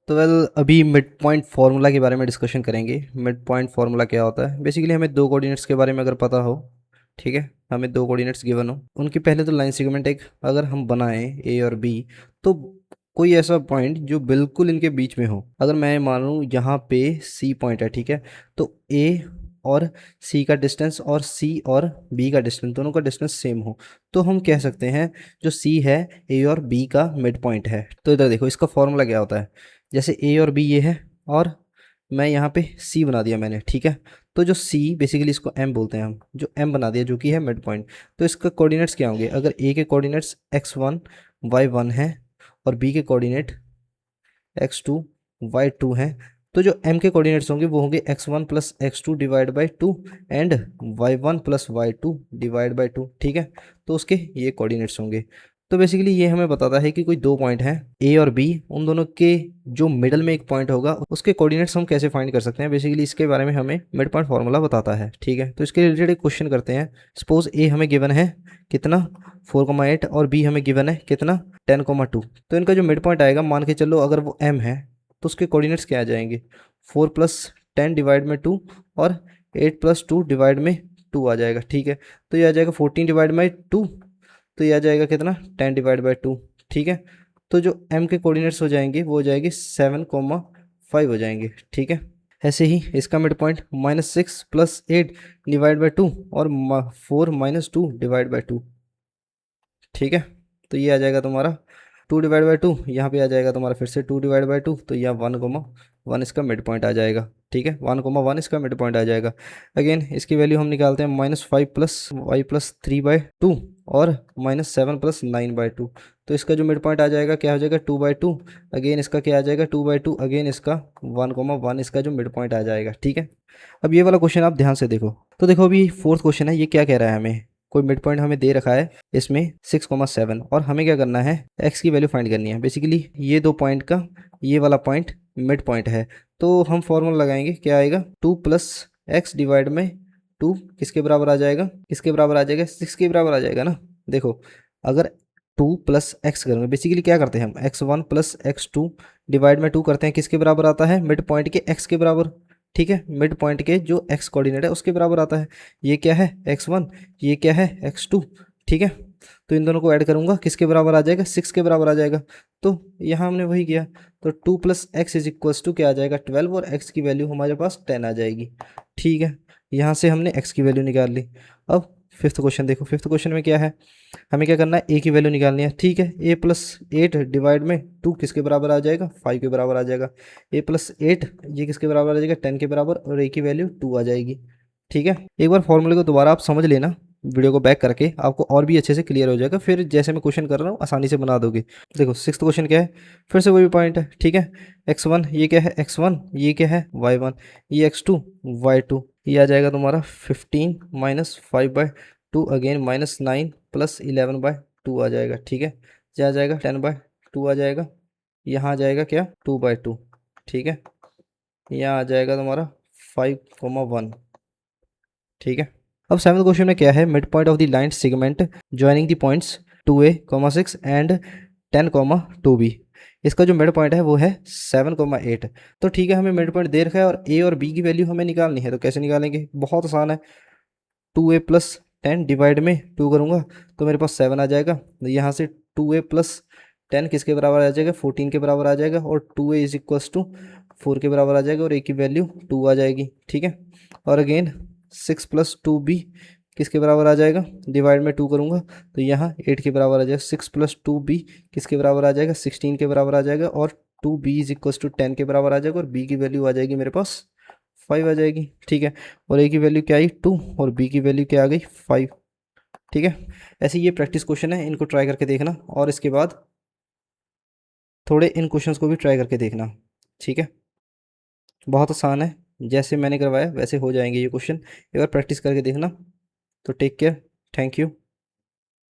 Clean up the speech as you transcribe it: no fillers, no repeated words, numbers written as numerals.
तो अभी mid point formula के बारे में डिस्कशन करेंगे। मिड पॉइंट फार्मूला क्या होता है? बेसिकली हमें दो कोऑर्डिनेट्स के बारे में अगर पता हो, ठीक है, हमें दो कोऑर्डिनेट्स गिवन हो, उनकी पहले तो लाइन सेगमेंट एक अगर हम बनाएं ए और बी, तो कोई ऐसा पॉइंट जो बिल्कुल इनके बीच में हो। अगर मैं मानूं यहाँ पे सी पॉइंट है, ठीक है, तो ए और सी का डिस्टेंस और सी और बी का डिस्टेंस, दोनों का डिस्टेंस सेम हो, तो हम कह सकते हैं जो सी है ए और बी का मिड पॉइंट है। तो इधर देखो, इसका फॉर्मूला क्या होता है? जैसे ए और बी ये है, और मैं यहाँ पे सी बना दिया मैंने, ठीक है। तो जो सी, बेसिकली इसको एम बोलते हैं हम, जो एम बना दिया जो कि है मिड पॉइंट, तो इसका कोऑर्डिनेट्स क्या होंगे? अगर ए के कोऑर्डिनेट्स x1 y1 है और बी के कोऑर्डिनेट x2 y2 हैं, तो जो m के कोऑर्डिनेट्स होंगे वो होंगे x1 plus x divide by two and y1 plus y2 divide by two, ठीक है। तो उसके ये कोऑर्डिनेट्स होंगे। तो बेसिकली ये हमें बताता है कि कोई दो पॉइंट हैं ए और बी, उन दोनों के जो मिडल में एक पॉइंट होगा उसके कोऑर्डिनेट्स हम कैसे फाइंड कर सकते हैं। बेसिकली इसके बारे में हमें मिड पॉइंट फार्मूला बताता है, ठीक है। तो इसके रिलेटेड एक क्वेश्चन करते हैं। सपोज ए हमें गिवन है कितना 4,8 और बी हमें गिवन है कितना 10,2। तो इनका जो मिड पॉइंट आएगा, मान के चलो अगर वो m है, तो उसके कोऑर्डिनेट्स क्या आ जाएंगे? 4 प्लस 10 डिवाइड में 2 और 8 प्लस 2 डिवाइड में 2 आ जाएगा, ठीक है। तो ये आ जाएगा 14 डिवाइड बाई 2, तो ये आ जाएगा कितना 10 डिवाइड बाई 2, ठीक है। तो जो m के कोऑर्डिनेट्स हो जाएंगे वो हो जाएंगे 7,5 हो जाएंगे, ठीक है। ऐसे ही इसका mid point -6 plus 8 divide by 2 और 4 माइनस 2 डिवाइड बाई 2, ठीक है। तो ये आ जाएगा तुम्हारा 2 डिवाइड बाई 2, यहाँ पे आ जाएगा तुम्हारा फिर से 2 डिवाइड बाई 2, तो यहाँ 1,1 इसका मिड पॉइंट आ जाएगा, ठीक है। 1,1 इसका मिड पॉइंट आ जाएगा। अगेन इसकी वैल्यू हम निकालते हैं -5 प्लस वाई प्लस 3/2 और -7 प्लस 9/2। तो इसका जो मिड पॉइंट आ जाएगा क्या हो जाएगा 2/2। अगेन इसका क्या आ जाएगा 2/2, अगेन इसका 1,1 इसका जो मिड पॉइंट आ जाएगा, ठीक है। अब ये वाला क्वेश्चन आप ध्यान से देखो। तो देखो अभी फोर्थ क्वेश्चन है, ये क्या कह रहा है? हमें कोई मिड पॉइंट हमें दे रखा है इसमें 6,7 और हमें क्या करना है? x की वैल्यू फाइंड करनी है। बेसिकली ये दो पॉइंट का ये वाला पॉइंट मिड पॉइंट है, तो हम फॉर्मूला लगाएंगे, क्या आएगा 2 प्लस एक्स डिवाइड में 2 किसके बराबर आ जाएगा? किसके बराबर आ जाएगा? 6 के बराबर आ जाएगा ना। देखो अगर 2 प्लस एक्स करेंगे, बेसिकली क्या करते हैं हम x1 प्लस x2 डिवाइड में 2 करते हैं, किसके बराबर आता है? मिड पॉइंट के x के बराबर, ठीक है। मिड पॉइंट के जो x कोऑर्डिनेट है उसके बराबर आता है। ये क्या है x1, ये क्या है x2, ठीक है। तो इन दोनों को ऐड करूंगा, किसके बराबर आ जाएगा? 6 के बराबर आ जाएगा। तो यहाँ हमने वही किया, तो 2 plus x is equals to क्या आ जाएगा 12 और x की वैल्यू हमारे पास 10 आ जाएगी, ठीक है। यहाँ से हमने x की वैल्यू निकाल ली। अब फिफ्थ क्वेश्चन देखो, फिफ्थ क्वेश्चन में क्या है? हमें क्या करना है? ए की वैल्यू निकालनी है, ठीक है। ए प्लस 8 डिवाइड में 2 किसके बराबर आ जाएगा? 5 के बराबर आ जाएगा। ए प्लस 8 ये किसके बराबर आ जाएगा? 10 के बराबर, और ए की वैल्यू 2 आ जाएगी, ठीक है। एक बार फॉर्मूले को दोबारा आप समझ लेना, वीडियो को बैक करके, आपको और भी अच्छे से क्लियर हो जाएगा। फिर जैसे मैं क्वेश्चन कर रहा हूँ आसानी से बना दोगे। देखो सिक्स्थ क्वेश्चन क्या है? फिर से वही पॉइंट है, ठीक है। x1 ये क्या है? x1 ये क्या है? y1 ये x2 y2, ये आ जाएगा तुम्हारा 15 माइनस 5/2, अगेन -9 प्लस 11/2 आ जाएगा, ठीक है। क्या आ जाएगा 10/2 आ जाएगा। यहाँ आ जाएगा क्या 2/2, ठीक है। यहाँ आ जाएगा तुम्हारा 5,1, ठीक है। अब सेवंथ क्वेश्चन में क्या है? Mid point of the line segment joining the points 2a, 6 and 10, 2b। इसका जो मिड पॉइंट है वो है 7,8। तो ठीक है, हमें मिड पॉइंट दे रखा है और a और b की वैल्यू हमें निकालनी है। तो कैसे निकालेंगे? बहुत आसान है। 2a प्लस 10 डिवाइड में 2 करूँगा तो मेरे पास 7 आ जाएगा। यहाँ से 2a प्लस 10 किसके बराबर आ जाएगा? 14 के बराबर आ जाएगा, और 2a इज इक्वल्स टू 4 के बराबर आ जाएगा, और a की वैल्यू 2 आ जाएगी, ठीक है। और अगेन 6 प्लस 2b किसके बराबर आ जाएगा? डिवाइड में 2 करूँगा तो यहाँ 8 के बराबर आ जाएगा। 6 प्लस 2b किसके बराबर आ जाएगा? 16 के बराबर आ जाएगा, और 2b इज इक्वल्स टू 10 के बराबर आ जाएगा, और b की वैल्यू आ जाएगी मेरे पास 5 आ जाएगी, ठीक है। और a की वैल्यू क्या आई 2, और b की वैल्यू क्या आ गई 5, ठीक है। ऐसे ये प्रैक्टिस क्वेश्चन है, इनको ट्राई करके देखना, और इसके बाद थोड़े इन क्वेश्चंस को भी ट्राई करके देखना, ठीक है। बहुत आसान है, जैसे मैंने करवाया वैसे हो जाएंगे ये क्वेश्चन। एक बार प्रैक्टिस करके देखना। तो टेक केयर, थैंक यू।